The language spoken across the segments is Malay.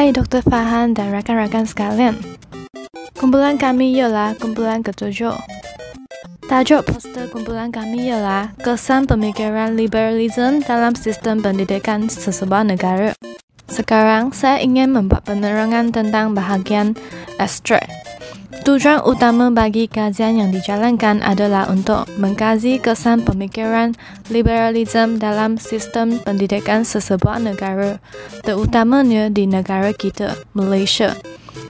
Hai Dr. Farhan dan rakan-rakan sekalian. Kumpulan kami ialah kumpulan ketujuh. Tajuk poster kumpulan kami ialah Kesan Pemikiran Liberalisme dalam Sistem Pendidikan Sesebuah Negara. Sekarang saya ingin membuat penerangan tentang bahagian abstrak. Tujuan utama bagi kajian yang dijalankan adalah untuk mengkaji kesan pemikiran liberalisme dalam sistem pendidikan sesebuah negara, terutamanya di negara kita, Malaysia.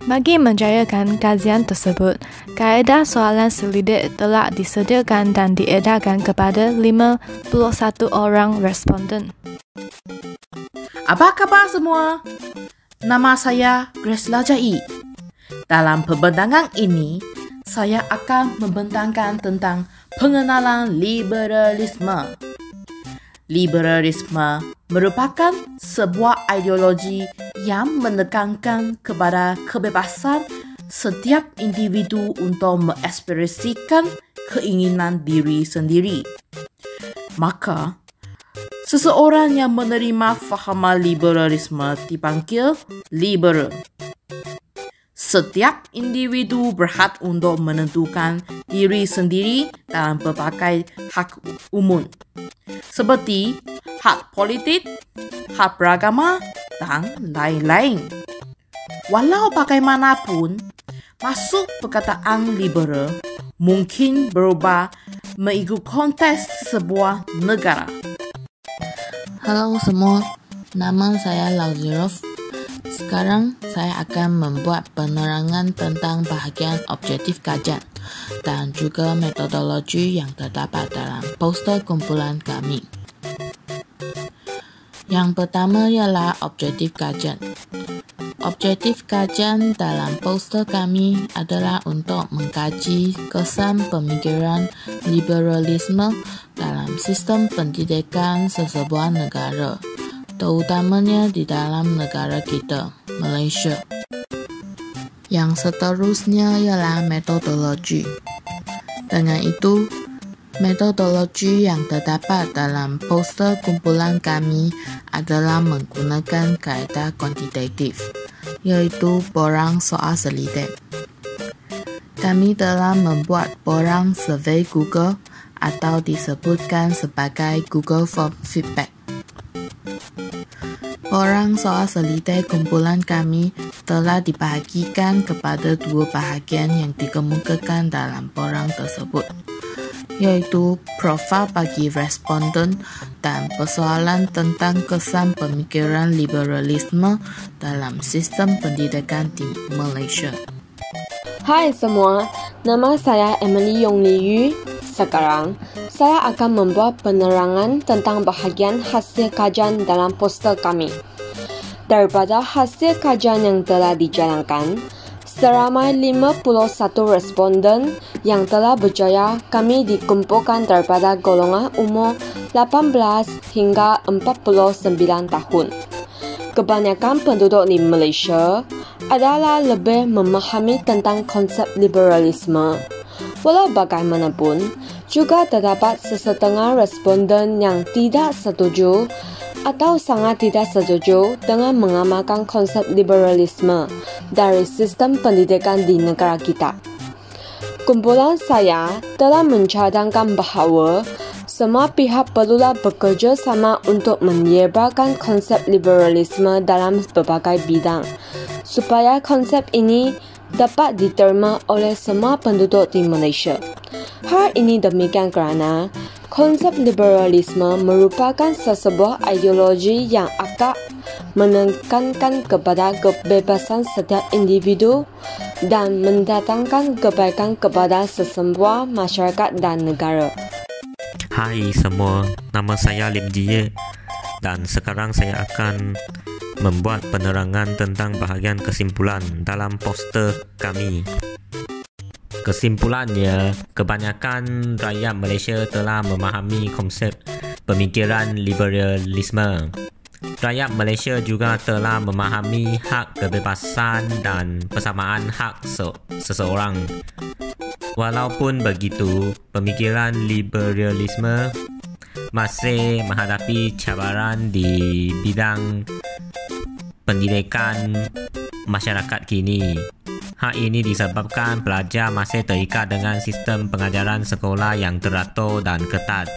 Bagi menjayakan kajian tersebut, kaedah soalan selidik telah disediakan dan diedarkan kepada 51 orang responden. Apa khabar semua? Nama saya Grace Lajai. Dalam pembentangan ini, saya akan membentangkan tentang pengenalan liberalisme. Liberalisme merupakan sebuah ideologi yang menekankan kepada kebebasan setiap individu untuk mengekspresikan keinginan diri sendiri. Maka, seseorang yang menerima fahaman liberalisme dipanggil liberal. Setiap individu berhak untuk menentukan diri sendiri dalam berbagai hak umum, seperti hak politik, hak beragama, dan lain-lain. Walau bagaimanapun, masuk perkataan liberal mungkin berubah mengikut konteks sebuah negara. Halo semua, nama saya Lauzirof. Sekarang saya akan membuat penerangan tentang bahagian objektif kajian dan juga metodologi yang terdapat dalam poster kumpulan kami. Yang pertama ialah objektif kajian. Objektif kajian dalam poster kami adalah untuk mengkaji kesan pemikiran liberalisme dalam sistem pendidikan sesebuah negara, terutamanya di dalam negara kita, Malaysia. Yang seterusnya ialah metodologi. Dengan itu, metodologi yang terdapat dalam poster kumpulan kami adalah menggunakan kaedah kuantitatif, yaitu borang soal selidik. Kami telah membuat borang survei Google atau disebutkan sebagai Google Form Feedback. Borang soal selidik kumpulan kami telah dibahagikan kepada dua bahagian yang dikemukakan dalam borang tersebut, yaitu profil bagi responden dan persoalan tentang kesan pemikiran liberalisme dalam sistem pendidikan di Malaysia. Hai semua, nama saya Emily Yong Li Yu. Sekarang, saya akan membuat penerangan tentang bahagian hasil kajian dalam poster kami. Daripada hasil kajian yang telah dijalankan, seramai 51 responden yang telah berjaya kami dikumpulkan daripada golongan umur 18 hingga 49 tahun. Kebanyakan penduduk di Malaysia adalah lebih memahami tentang konsep liberalisme. Walau bagaimanapun, juga terdapat sesetengah responden yang tidak setuju atau sangat tidak setuju dengan mengamalkan konsep liberalisme dari sistem pendidikan di negara kita. Kumpulan saya telah mencadangkan bahawa semua pihak perlulah bekerja sama untuk menyebarkan konsep liberalisme dalam berbagai bidang, supaya konsep ini dapat diterima oleh semua penduduk di Malaysia. Hal ini demikian kerana konsep liberalisme merupakan sesebuah ideologi yang akan menekankan kepada kebebasan setiap individu dan mendatangkan kebaikan kepada sesebuah masyarakat dan negara. Hai semua, nama saya Lim Jie dan sekarang saya akan membuat penerangan tentang bahagian kesimpulan dalam poster kami. Kesimpulannya, kebanyakan rakyat Malaysia telah memahami konsep pemikiran liberalisme. Rakyat Malaysia juga telah memahami hak kebebasan dan persamaan hak seseorang. Walaupun begitu, pemikiran liberalisme masih menghadapi cabaran di bidang pendidikan masyarakat kini. Hal ini disebabkan pelajar masih terikat dengan sistem pengajaran sekolah yang teratur dan ketat.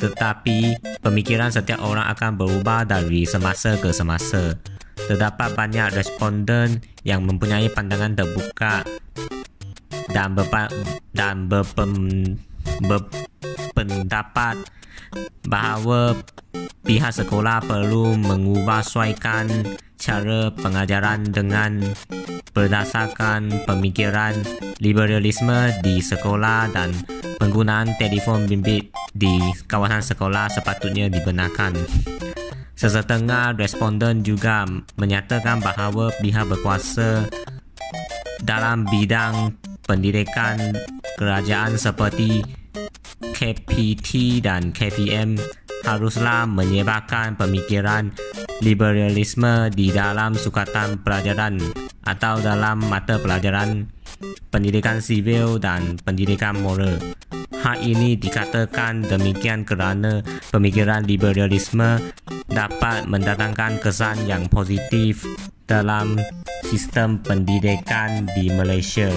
Tetapi, pemikiran setiap orang akan berubah dari semasa ke semasa. Terdapat banyak responden yang mempunyai pandangan terbuka dan berpendapat bahawa pihak sekolah perlu mengubah sesuaikan cara pengajaran dengan berdasarkan pemikiran liberalisme di sekolah dan penggunaan telefon bimbit di kawasan sekolah sepatutnya dibenarkan. Sesetengah responden juga menyatakan bahawa pihak berkuasa dalam bidang pendidikan kerajaan seperti KPT dan KPM haruslah menyebarkan pemikiran liberalisme di dalam sukatan pelajaran atau dalam mata pelajaran pendidikan sivil dan pendidikan moral. Hal ini dikatakan demikian kerana pemikiran liberalisme dapat mendatangkan kesan yang positif dalam sistem pendidikan di Malaysia.